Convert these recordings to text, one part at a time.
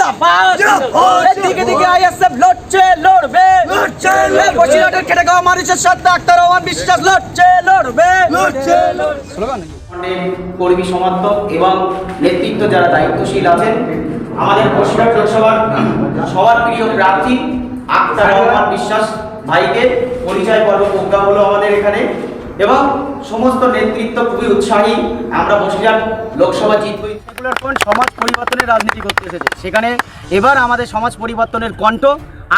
জিন্দাবাদ এদিকে দিকে আইএসএফ লড়ছে লড়বে বসিরহাটের খেটে খাওয়া মানুষের সাথে আক্তার রহমান বিশ্বাস লড়ছে লড়বে স্লোগান কর্মী সমর্থক এবং নেতৃত্ব যারা দায়িত্বশীল আছেন, আমাদের বসিরহাট লোকসভার সবার প্রিয় প্রার্থী আক্তার রহমান বিশ্বাস ভাইকে পরিচয় পর্ব প্রোগ্রাম হলো আমাদের এখানে, এবং সমস্ত নেতৃত্ব খুবই উৎসাহী। আমরা বসিরহাট লোকসভা জিতবো। সেকুলার ফ্রন্ট সমাজ পরিবর্তনের রাজনীতি করতে এসেছে, সেখানে এবার আমাদের সমাজ পরিবর্তনের কণ্ঠ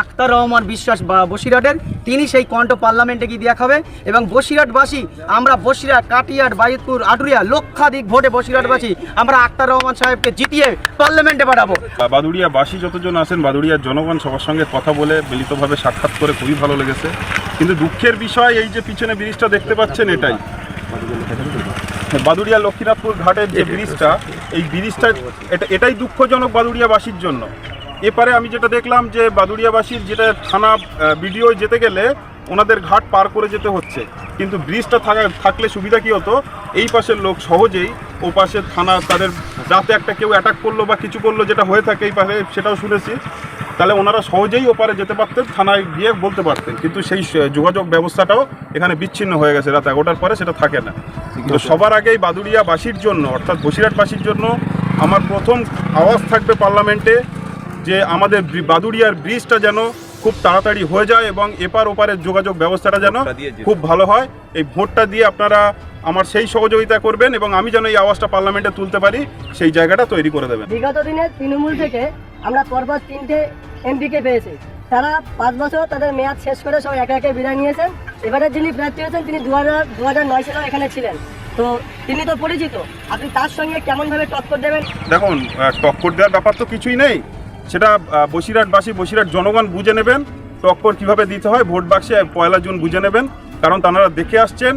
আক্তার রহমান বিশ্বাস বসিরহাটের, তিনি সেই কণ্ঠ পার্লামেন্টে গিয়ে দেখাবে এবং বসিরহাটবাসী, আমরা বসিরহাট, কাটিয়াট, বাজিতপুর, আটুরিয়া লক্ষাধিক ভোটে বসিরহাটবাসী আমরা আক্তার রহমান সাহেবকে জিতিয়ে পার্লামেন্টে পাঠাবো। বাদুড়িয়াবাসী যতজন আছেন, বাদুড়িয়ার জনগণ সবার সঙ্গে কথা বলে মিলিতভাবে সাক্ষাৎ করে খুবই ভালো লেগেছে। কিন্তু দুঃখের বিষয় এই যে পিছনে ব্রিজটা দেখতে পাচ্ছেন, এটাই বাদুড়িয়া লক্ষ্মীনাথপুর ঘাটের যে ব্রিজটা, এই ব্রিজটা এটাই দুঃখজনক বাদুড়িয়াবাসীর জন্য। এপারে আমি যেটা দেখলাম যে বাদুড়িয়াবাসীর যেটা থানা বিডিও যেতে গেলে ওনাদের ঘাট পার করে যেতে হচ্ছে, কিন্তু ব্রিজটা থাকলে সুবিধা কী হতো, এই পাশের লোক সহজেই ও পাশের থানা তাদের রাতে একটা কেউ অ্যাটাক করলো বা কিছু করলো, যেটা হয়ে থাকে এই পাশে, সেটাও শুনেছি, তাহলে ওনারা সহজেই ওপারে যেতে পারতেন, থানায় গিয়ে বলতে পারতেন। কিন্তু সেই যোগাযোগ ব্যবস্থাটাও এখানে বিচ্ছিন্ন হয়ে গেছে, রাত 11টার পরে সেটা থাকে না। তো সবার আগেই বাদুড়িয়াবাসীর জন্য, অর্থাৎ বসিরহাটবাসীর জন্য আমার প্রথম আওয়াজ থাকবে পার্লামেন্টে যে আমাদের বাদুড়িয়ার ব্রিজটা যেন খুব তাড়াতাড়ি হয়ে যায় এবং এপার ওপারের যোগাযোগ ব্যবস্থাটা যেন খুব ভালো হয়। এই ভোটটা দিয়ে আপনারা আমার সেই সহযোগিতা করবেন এবং আমি যেন এই আওয়াজটা পার্লামেন্টে তুলতে পারি, সেই জায়গাটা তৈরি করে দেবেন। বিগত দিনে তৃণমূল থেকে আমরা পরপর 3টে এমপিকে পেয়েছি, তারা 5 বছর তাদের মেয়াদ শেষ করে সব একে একে বিদায় নিয়েছেন। এবারে যিনি প্রার্থী হয়েছেন তিনি 2009 সালে এখানে ছিলেন, তো তিনি তো পরিচিত, আপনি তার সঙ্গে কেমনভাবে টক্কর দেবেন? দেখুন, টক্কর দেওয়ার ব্যাপার তো কিছুই নেই, সেটা বসিরহাটবাসী, বসিরহাট জনগণ বুঝে নেবেন টক্কর কিভাবে দিতে হয়। ভোট বাক্সে 1 জুন বুঝে নেবেন, কারণ তারা দেখে আসছেন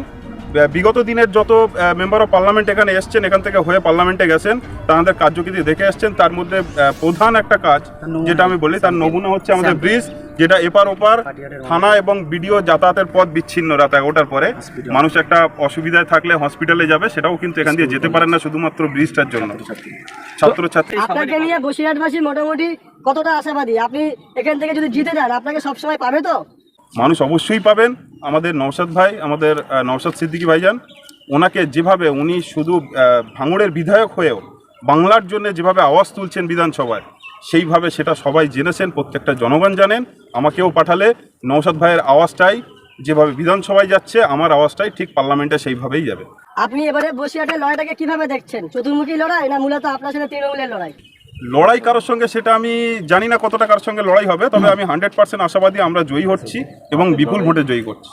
বিগত দিনের যত মেম্বার অফ পার্লামেন্ট এখানে এসছেন, এখান থেকে হয়ে পার্লামেন্টে গেছেন, তাদের কার্যকৃতি দেখে আসছেন। তার মধ্যে প্রধান একটা কাজ যেটা আমি বলি, তার নমুনা হচ্ছে আমাদের ব্রিজ, যেটা এপার ওপার থানা এবং বিডিও যাতায়াতের পথ বিচ্ছিন্ন রাত 11টার পরে। মানুষ একটা অসুবিধায় থাকলে হসপিটালে যাবে, সেটাও কিন্তু এখান দিয়ে যেতে পারেন না, শুধুমাত্র ব্রিজটার জন্য। ছাত্রছাত্রী আপনাকে নিয়ে বসিরহাটবাসী মোটামুটি কতটা আশাবাদী? আপনি এখান থেকে যদি জিতে যান আপনাকে সবসময় পাবে তো? মানুষ অবশ্যই পাবেন। আমাদের নওশাদ ভাই, আমাদের নওশাদ সিদ্দিকী ভাইজান, ওনাকে যেভাবে উনি শুধু ভাঙড়ের বিধায়ক হয়েও বাংলার জন্য যেভাবে আওয়াজ তুলছেন বিধানসভায়, সেইভাবে সেটা সবাই জেনেছেন, প্রত্যেকটা জনগণ জানেন। আমাকেও পাঠালে নওশাদ ভাইয়ের আওয়াজটাই যেভাবে বিধানসভায় যাচ্ছে, আমার আওয়াজটাই ঠিক পার্লামেন্টে সেইভাবেই যাবে। আপনি এবারে বসিরহাটের লড়াইটাকে কিভাবে দেখছেন? চতুর্মুখী লড়াই না মূলত আপনার সাথে তৃণমূলের লড়াই? লড়াই কারোর সঙ্গে সেটা আমি জানি না কতটা কারোর সঙ্গে লড়াই হবে, তবে আমি 100% আশাবাদী আমরা জয়ী হচ্ছি এবং বিপুল ভোটে জয়ী করছি।